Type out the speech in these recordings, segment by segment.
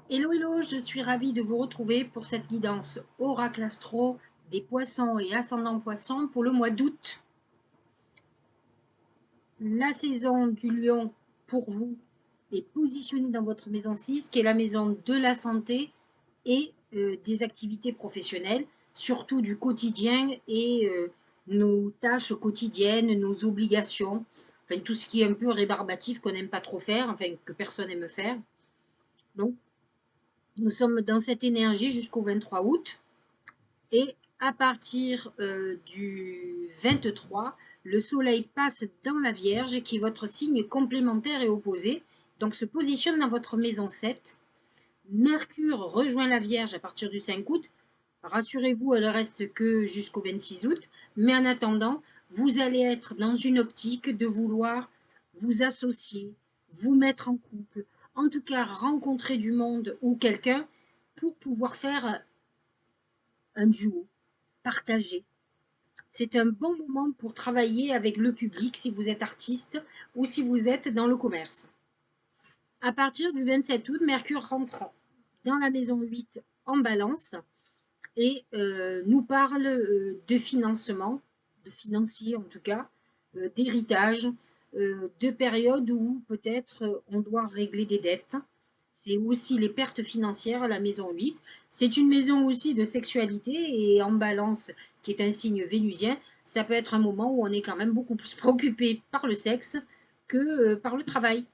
Hello, hello, je suis ravie de vous retrouver pour cette guidance Oracle Astro des poissons et ascendant poissons pour le mois d'août. La saison du lion pour vous est positionnée dans votre maison 6, qui est la maison de la santé et des activités professionnelles, surtout du quotidien et nos tâches quotidiennes, nos obligations, enfin tout ce qui est un peu rébarbatif qu'on n'aime pas trop faire, enfin que personne n'aime faire. Donc, nous sommes dans cette énergie jusqu'au 23 août. Et à partir du 23, le Soleil passe dans la Vierge, qui est votre signe complémentaire et opposé, donc se positionne dans votre maison 7. Mercure rejoint la Vierge à partir du 5 août. Rassurez-vous, elle reste que jusqu'au 26 août, mais en attendant, vous allez être dans une optique de vouloir vous associer, vous mettre en couple, en tout cas rencontrer du monde ou quelqu'un pour pouvoir faire un duo, partager. C'est un bon moment pour travailler avec le public si vous êtes artiste ou si vous êtes dans le commerce. À partir du 27 août, Mercure rentre dans la maison 8 en balance et nous parle de financement, de financier en tout cas, d'héritage, de périodes où peut-être on doit régler des dettes. C'est aussi les pertes financières à la maison 8. C'est une maison aussi de sexualité et en balance, qui est un signe vénusien, ça peut être un moment où on est quand même beaucoup plus préoccupé par le sexe que par le travail.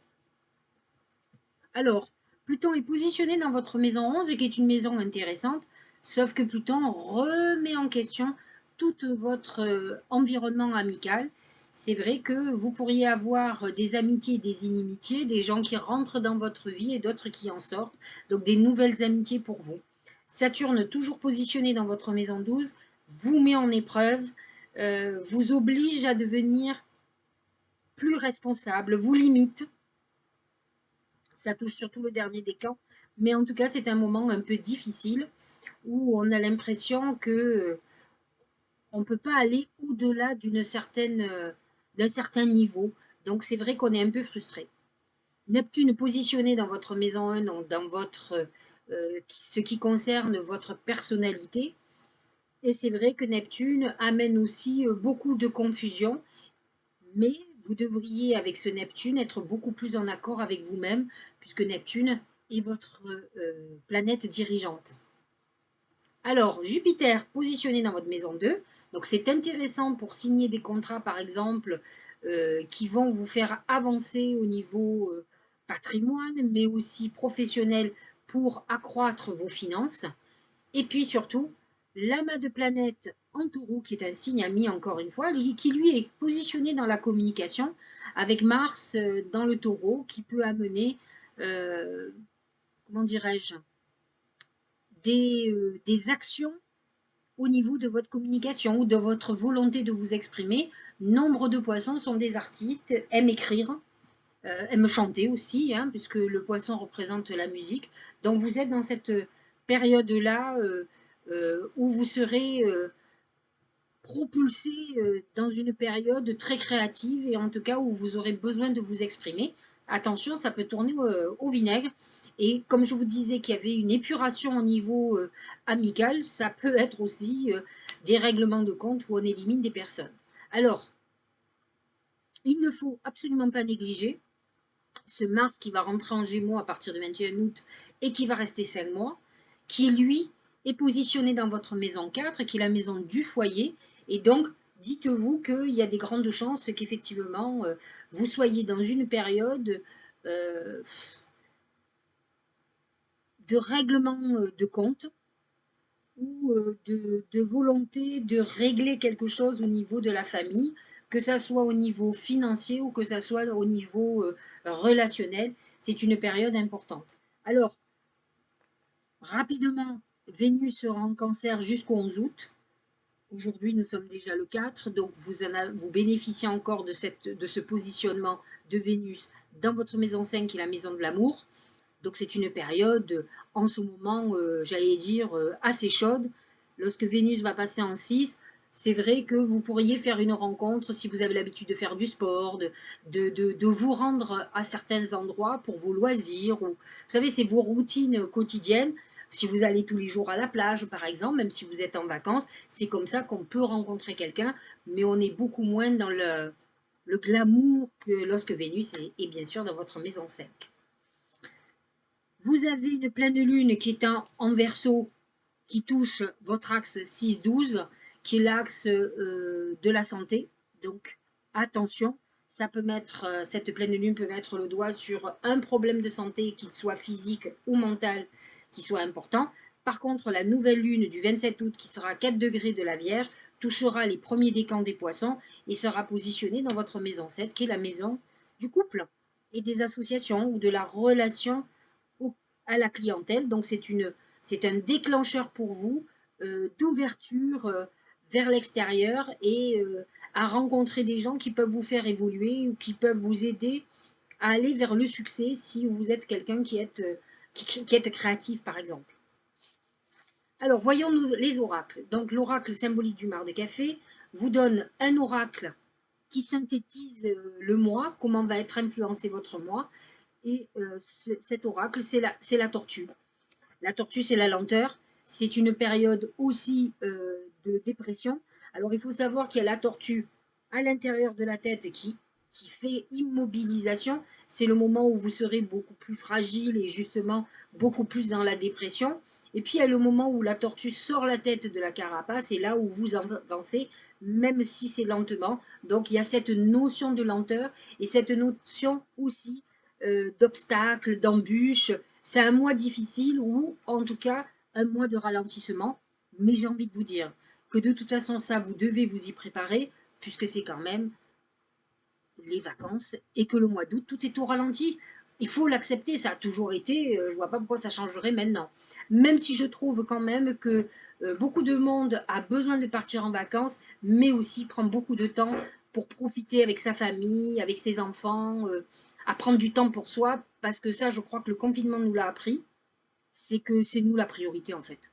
Alors, Pluton est positionné dans votre maison 11, qui est une maison intéressante, sauf que Pluton remet en question tout votre environnement amical. C'est vrai que vous pourriez avoir des amitiés et des inimitiés, des gens qui rentrent dans votre vie et d'autres qui en sortent, donc des nouvelles amitiés pour vous. Saturne, toujours positionné dans votre maison 12, vous met en épreuve, vous oblige à devenir plus responsable, vous limite. Ça touche surtout le dernier des camps. Mais en tout cas, c'est un moment un peu difficile où on a l'impression que on ne peut pas aller au-delà d'un certain niveau. Donc c'est vrai qu'on est un peu frustré. Neptune positionné dans votre maison 1, donc dans votre, ce qui concerne votre personnalité. Et c'est vrai que Neptune amène aussi beaucoup de confusion, mais vous devriez, avec ce Neptune, être beaucoup plus en accord avec vous-même, puisque Neptune est votre planète dirigeante. Alors, Jupiter positionné dans votre maison 2, donc c'est intéressant pour signer des contrats, par exemple, qui vont vous faire avancer au niveau patrimoine, mais aussi professionnel pour accroître vos finances. Et puis surtout, l'amas de planètes en taureau, qui est un signe ami encore une fois, qui lui est positionné dans la communication, avec Mars dans le taureau, qui peut amener, euh, comment dirais-je, des actions au niveau de votre communication ou de votre volonté de vous exprimer. Nombre de poissons sont des artistes, aiment écrire, aiment chanter aussi, hein, puisque le poisson représente la musique. Donc vous êtes dans cette période-là où vous serez propulsé dans une période très créative et en tout cas où vous aurez besoin de vous exprimer. Attention, ça peut tourner au vinaigre. Et comme je vous disais qu'il y avait une épuration au niveau amical, ça peut être aussi des règlements de compte où on élimine des personnes. Alors, il ne faut absolument pas négliger ce Mars qui va rentrer en Gémeaux à partir du 21 août et qui va rester 5 mois, qui lui est positionné dans votre maison 4, qui est la maison du foyer. Et donc, dites-vous qu'il y a des grandes chances qu'effectivement, vous soyez dans une période euh, de règlement de compte ou de volonté de régler quelque chose au niveau de la famille, que ça soit au niveau financier ou que ça soit au niveau relationnel. C'est une période importante. Alors, rapidement, Vénus sera en cancer jusqu'au 11 août. Aujourd'hui, nous sommes déjà le 4, donc vous bénéficiez encore de ce positionnement de Vénus dans votre maison 5, qui est la maison de l'amour. Donc c'est une période en ce moment, j'allais dire, assez chaude. Lorsque Vénus va passer en 6, c'est vrai que vous pourriez faire une rencontre si vous avez l'habitude de faire du sport, de vous rendre à certains endroits pour vos loisirs. Ou, vous savez, c'est vos routines quotidiennes. Si vous allez tous les jours à la plage, par exemple, même si vous êtes en vacances, c'est comme ça qu'on peut rencontrer quelqu'un, mais on est beaucoup moins dans le glamour que lorsque Vénus est bien sûr dans votre maison 5. Vous avez une pleine lune qui est en Verseau, qui touche votre axe 6-12, qui est l'axe de la santé. Donc, attention, ça peut mettre, cette pleine lune peut mettre le doigt sur un problème de santé, qu'il soit physique ou mental, qui soit important. Par contre, la nouvelle lune du 27 août, qui sera à 4 degrés de la Vierge, touchera les premiers décans des poissons et sera positionnée dans votre maison 7, qui est la maison du couple et des associations ou de la relation à la clientèle. Donc, c'est un déclencheur pour vous d'ouverture vers l'extérieur et à rencontrer des gens qui peuvent vous faire évoluer ou qui peuvent vous aider à aller vers le succès si vous êtes quelqu'un qui est créatif, par exemple. Alors, voyons les oracles. Donc, l'oracle symbolique du mar de café vous donne un oracle qui synthétise le mois, comment va être influencé votre mois. Et cet oracle, c'est la tortue. La tortue, c'est la lenteur. C'est une période aussi de dépression. Alors, il faut savoir qu'il y a la tortue à l'intérieur de la tête qui fait immobilisation. C'est le moment où vous serez beaucoup plus fragile et justement beaucoup plus dans la dépression. Et puis, il y a le moment où la tortue sort la tête de la carapace et là où vous avancez, même si c'est lentement. Donc, il y a cette notion de lenteur et cette notion aussi d'obstacles, d'embûches. C'est un mois difficile ou en tout cas un mois de ralentissement. Mais j'ai envie de vous dire que de toute façon, ça, vous devez vous y préparer puisque c'est quand même les vacances et que le mois d'août, tout est au ralenti. Il faut l'accepter, ça a toujours été, je ne vois pas pourquoi ça changerait maintenant. Même si je trouve quand même que beaucoup de monde a besoin de partir en vacances, mais aussi prend beaucoup de temps pour profiter avec sa famille, avec ses enfants, à prendre du temps pour soi, parce que ça, je crois que le confinement nous l'a appris, c'est que c'est nous la priorité en fait.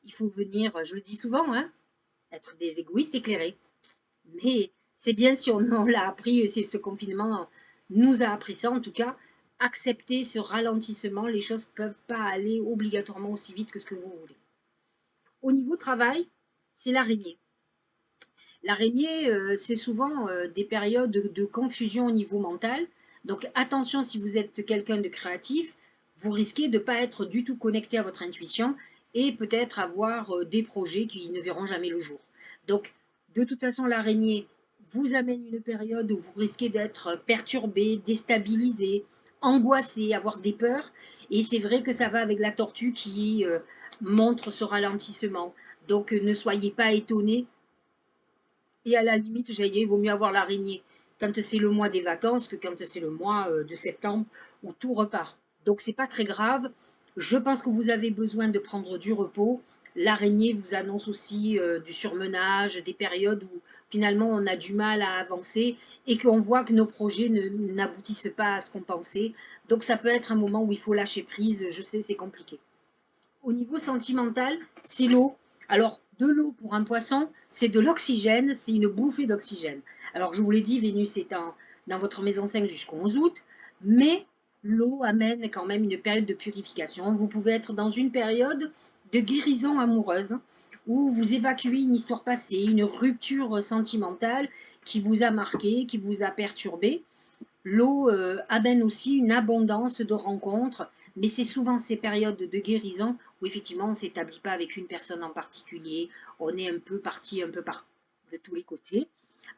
Il faut venir, je le dis souvent, hein, être des égoïstes éclairés. Mais c'est bien si on l'a appris, et ce confinement nous a appris ça en tout cas, accepter ce ralentissement, les choses ne peuvent pas aller obligatoirement aussi vite que ce que vous voulez. Au niveau travail, c'est l'araignée. L'araignée, c'est souvent des périodes de confusion au niveau mental. Donc attention si vous êtes quelqu'un de créatif, vous risquez de ne pas être du tout connecté à votre intuition et peut-être avoir des projets qui ne verront jamais le jour. Donc de toute façon, l'araignée vous amène une période où vous risquez d'être perturbé, déstabilisé, angoissé, avoir des peurs. Et c'est vrai que ça va avec la tortue qui montre ce ralentissement. Donc ne soyez pas étonnés et à la limite, j'allais dire, il vaut mieux avoir l'araignée quand c'est le mois des vacances que quand c'est le mois de septembre où tout repart. Donc c'est pas très grave. Je pense que vous avez besoin de prendre du repos. L'araignée vous annonce aussi du surmenage, des périodes où finalement on a du mal à avancer et qu'on voit que nos projets n'aboutissent pas à ce qu'on pensait. Donc ça peut être un moment où il faut lâcher prise. Je sais, c'est compliqué. Au niveau sentimental, c'est l'eau. Alors, de l'eau pour un poisson, c'est de l'oxygène, c'est une bouffée d'oxygène. Alors, je vous l'ai dit, Vénus est dans votre maison 5 jusqu'au 11 août, mais l'eau amène quand même une période de purification. Vous pouvez être dans une période de guérison amoureuse où vous évacuez une histoire passée, une rupture sentimentale qui vous a marqué, qui vous a perturbé. L'eau amène aussi une abondance de rencontres, mais c'est souvent ces périodes de guérison où effectivement on ne s'établit pas avec une personne en particulier, on est un peu parti un peu de tous les côtés.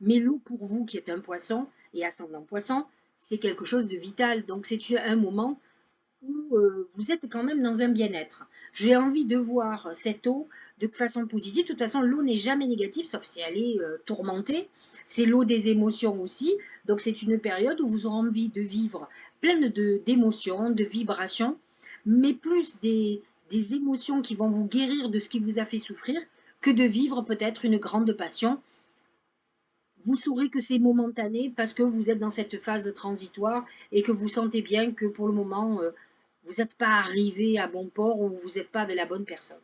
Mais l'eau pour vous qui êtes un poisson et ascendant poisson, c'est quelque chose de vital. Donc c'est un moment où vous êtes quand même dans un bien-être. J'ai envie de voir cette eau de façon positive. De toute façon, l'eau n'est jamais négative, sauf si elle est tourmentée. C'est l'eau des émotions aussi. Donc c'est une période où vous aurez envie de vivre pleine d'émotions, de vibrations, mais plus des émotions qui vont vous guérir de ce qui vous a fait souffrir que de vivre peut-être une grande passion. Vous saurez que c'est momentané parce que vous êtes dans cette phase transitoire et que vous sentez bien que pour le moment, vous n'êtes pas arrivé à bon port ou vous n'êtes pas avec la bonne personne.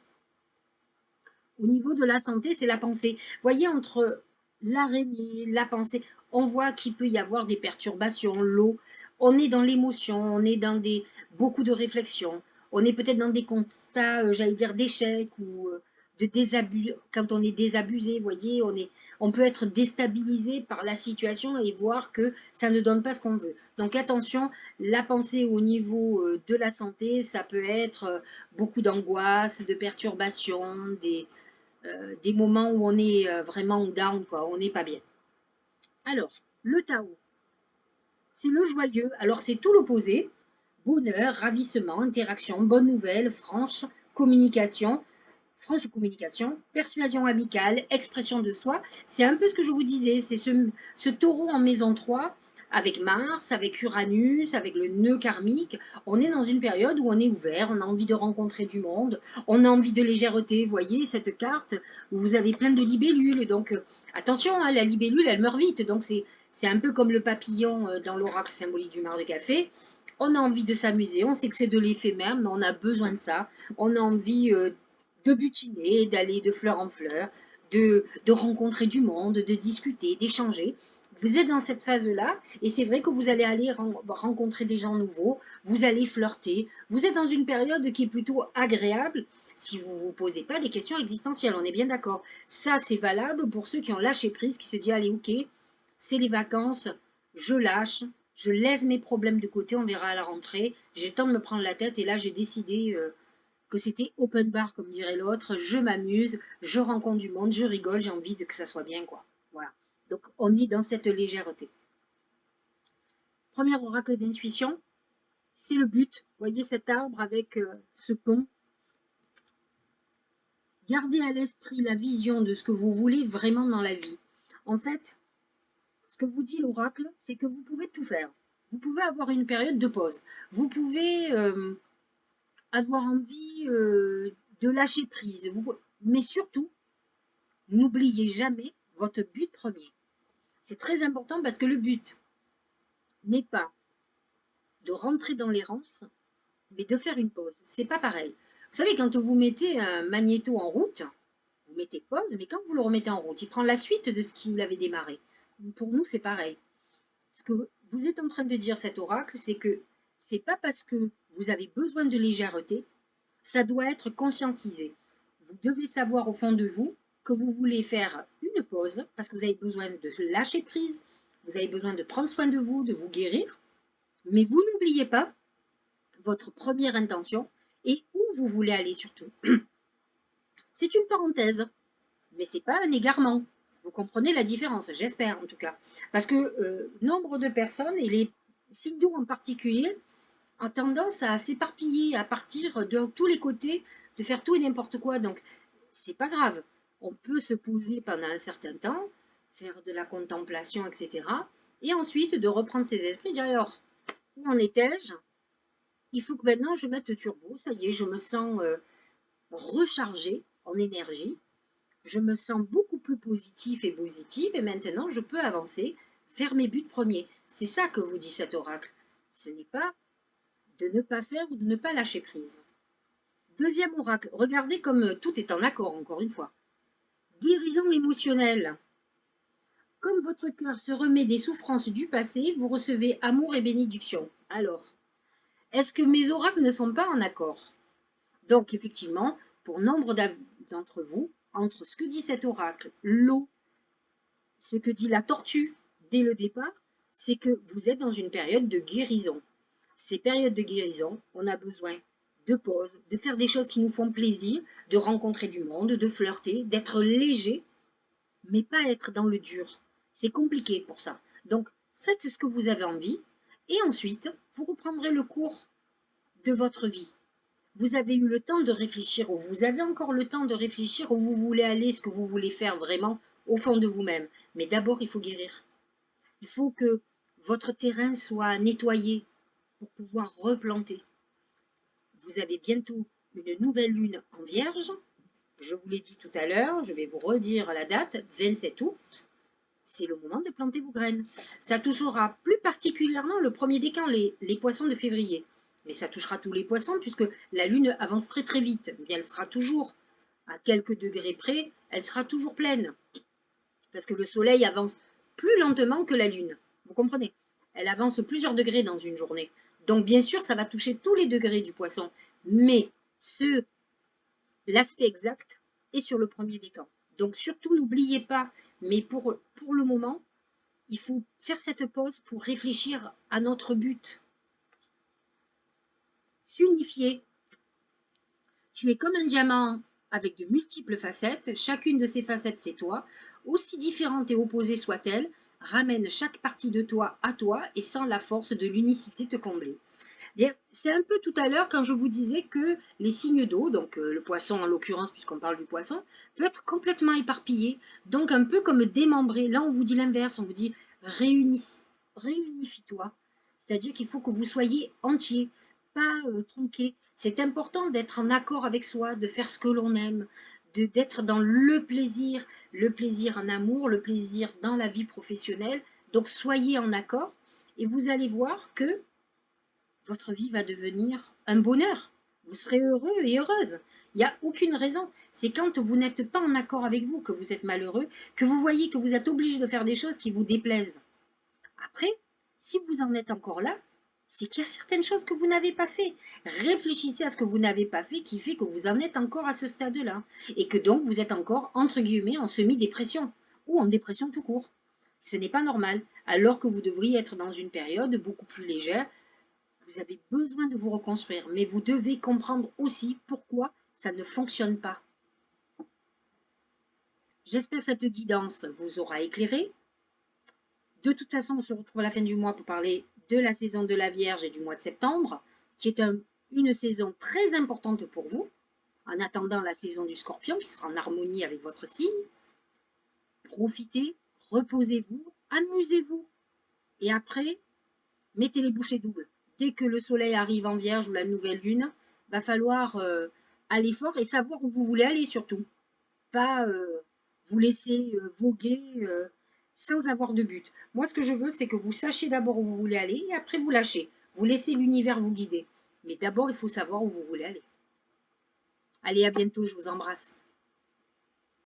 Au niveau de la santé, c'est la pensée. Voyez, entre l'araignée, la pensée, on voit qu'il peut y avoir des perturbations, l'eau. On est dans l'émotion, on est dans beaucoup de réflexions. On est peut-être dans des constats, j'allais dire, d'échec ou de désabus. Quand on est désabusé, voyez, on peut être déstabilisé par la situation et voir que ça ne donne pas ce qu'on veut. Donc attention, la pensée au niveau de la santé, ça peut être beaucoup d'angoisse, de perturbations, des moments où on est vraiment down, quoi, on n'est pas bien. Alors, le Tao, c'est le joyeux. Alors, c'est tout l'opposé. Bonheur, ravissement, interaction, bonne nouvelle, franche communication, persuasion amicale, expression de soi. C'est un peu ce que je vous disais, c'est ce taureau en maison 3 avec Mars, avec Uranus, avec le nœud karmique. On est dans une période où on est ouvert, on a envie de rencontrer du monde, on a envie de légèreté. Vous voyez cette carte où vous avez plein de libellules. Donc attention, hein, la libellule, elle meurt vite. Donc c'est un peu comme le papillon dans l'oracle symbolique du mar de café. On a envie de s'amuser, on sait que c'est de l'éphémère, mais on a besoin de ça. On a envie de butiner, d'aller de fleur en fleur, de rencontrer du monde, de discuter, d'échanger. Vous êtes dans cette phase-là, et c'est vrai que vous allez aller rencontrer des gens nouveaux, vous allez flirter, vous êtes dans une période qui est plutôt agréable si vous ne vous posez pas des questions existentielles, on est bien d'accord. Ça, c'est valable pour ceux qui ont lâché prise, qui se disent, allez, ok, c'est les vacances, je lâche, je laisse mes problèmes de côté, on verra à la rentrée, j'ai le temps de me prendre la tête, et là, j'ai décidé que c'était open bar, comme dirait l'autre. Je m'amuse, je rencontre du monde, je rigole, j'ai envie que ça soit bien, quoi. Voilà. Donc, on est dans cette légèreté. Premier oracle d'intuition, c'est le but. Vous voyez cet arbre avec ce pont. Gardez à l'esprit la vision de ce que vous voulez vraiment dans la vie. En fait, ce que vous dit l'oracle, c'est que vous pouvez tout faire. Vous pouvez avoir une période de pause. Vous pouvez avoir envie de lâcher prise. Mais surtout, n'oubliez jamais votre but premier. C'est très important parce que le but n'est pas de rentrer dans l'errance, mais de faire une pause. C'est pas pareil. Vous savez, quand vous mettez un magnéto en route, vous mettez pause, mais quand vous le remettez en route, il prend la suite de ce qu'il avait démarré. Pour nous, c'est pareil. Ce que vous êtes en train de dire, cet oracle, c'est que c'est pas parce que vous avez besoin de légèreté, ça doit être conscientisé. Vous devez savoir au fond de vous que vous voulez faire une pause parce que vous avez besoin de lâcher prise, vous avez besoin de prendre soin de vous guérir, mais vous n'oubliez pas votre première intention et où vous voulez aller surtout. C'est une parenthèse, mais ce n'est pas un égarement. Vous comprenez la différence, j'espère en tout cas. Parce que nombre de personnes, et les signes d'eau en particulier, ont tendance à s'éparpiller, à partir de tous les côtés, de faire tout et n'importe quoi. Donc, c'est pas grave. On peut se poser pendant un certain temps, faire de la contemplation, etc. Et ensuite, de reprendre ses esprits, dire alors, où en étais-je? Il faut que maintenant je mette le turbo. Ça y est, je me sens rechargée en énergie. Je me sens beaucoup plus positif et positive. Et maintenant, je peux avancer vers mes buts premiers. C'est ça que vous dit cet oracle. Ce n'est pas de ne pas faire ou de ne pas lâcher prise. Deuxième oracle, regardez comme tout est en accord, encore une fois. Guérison émotionnelle. Comme votre cœur se remet des souffrances du passé, vous recevez amour et bénédiction. Alors, est-ce que mes oracles ne sont pas en accord? Donc, effectivement, pour nombre d'entre vous, entre ce que dit cet oracle, l'eau, ce que dit la tortue dès le départ, c'est que vous êtes dans une période de guérison. Ces périodes de guérison, on a besoin de pause, de faire des choses qui nous font plaisir, de rencontrer du monde, de flirter, d'être léger, mais pas être dans le dur. C'est compliqué pour ça. Donc, faites ce que vous avez envie et ensuite, vous reprendrez le cours de votre vie. Vous avez eu le temps de réfléchir ou vous avez encore le temps de réfléchir où vous voulez aller, ce que vous voulez faire vraiment au fond de vous-même. Mais d'abord, il faut guérir. Il faut que votre terrain soit nettoyé pour pouvoir replanter. Vous avez bientôt une nouvelle lune en vierge. Je vous l'ai dit tout à l'heure, je vais vous redire la date, 27 août. C'est le moment de planter vos graines. Ça touchera plus particulièrement le premier décan, les poissons de février. Mais ça touchera tous les poissons puisque la lune avance très très vite. Mais elle sera toujours À quelques degrés près, elle sera toujours pleine. Parce que le soleil avance plus lentement que la lune. Vous comprenez? Elle avance plusieurs degrés dans une journée. Donc bien sûr, ça va toucher tous les degrés du poisson. Mais l'aspect exact est sur le premier décan. Donc surtout, n'oubliez pas, mais pour le moment, il faut faire cette pause pour réfléchir à notre but. S'unifier. Tu es comme un diamant avec de multiples facettes. Chacune de ces facettes, c'est toi. Aussi différente et opposée soit-elle, ramène chaque partie de toi à toi et sans la force de l'unicité te combler. Bien, c'est un peu tout à l'heure quand je vous disais que les signes d'eau, donc le poisson en l'occurrence puisqu'on parle du poisson, peut être complètement éparpillé, donc un peu comme démembré. Là, on vous dit l'inverse, on vous dit réunifie-toi. C'est-à-dire qu'il faut que vous soyez entier, pas tronqué. C'est important d'être en accord avec soi, de faire ce que l'on aime, d'être dans le plaisir en amour, le plaisir dans la vie professionnelle. Donc soyez en accord et vous allez voir que votre vie va devenir un bonheur. Vous serez heureux et heureuse. Il n'y a aucune raison. C'est quand vous n'êtes pas en accord avec vous que vous êtes malheureux, que vous voyez que vous êtes obligé de faire des choses qui vous déplaisent. Après, si vous en êtes encore là, c'est qu'il y a certaines choses que vous n'avez pas fait. Réfléchissez à ce que vous n'avez pas fait qui fait que vous en êtes encore à ce stade-là. Et que donc vous êtes encore, entre guillemets, en semi-dépression ou en dépression tout court. Ce n'est pas normal, alors que vous devriez être dans une période beaucoup plus légère. Vous avez besoin de vous reconstruire, mais vous devez comprendre aussi pourquoi ça ne fonctionne pas. J'espère que cette guidance vous aura éclairé. De toute façon, on se retrouve à la fin du mois pour parler de la saison de la Vierge et du mois de septembre, qui est une saison très importante pour vous, en attendant la saison du Scorpion, qui sera en harmonie avec votre signe. Profitez, reposez-vous, amusez-vous. Et après, mettez les bouchées doubles. Dès que le soleil arrive en Vierge ou la nouvelle lune, va falloir aller fort et savoir où vous voulez aller surtout. Pas vous laisser voguer sans avoir de but. Moi, ce que je veux, c'est que vous sachiez d'abord où vous voulez aller et après vous lâchez. Vous laissez l'univers vous guider. Mais d'abord, il faut savoir où vous voulez aller. Allez, à bientôt, je vous embrasse.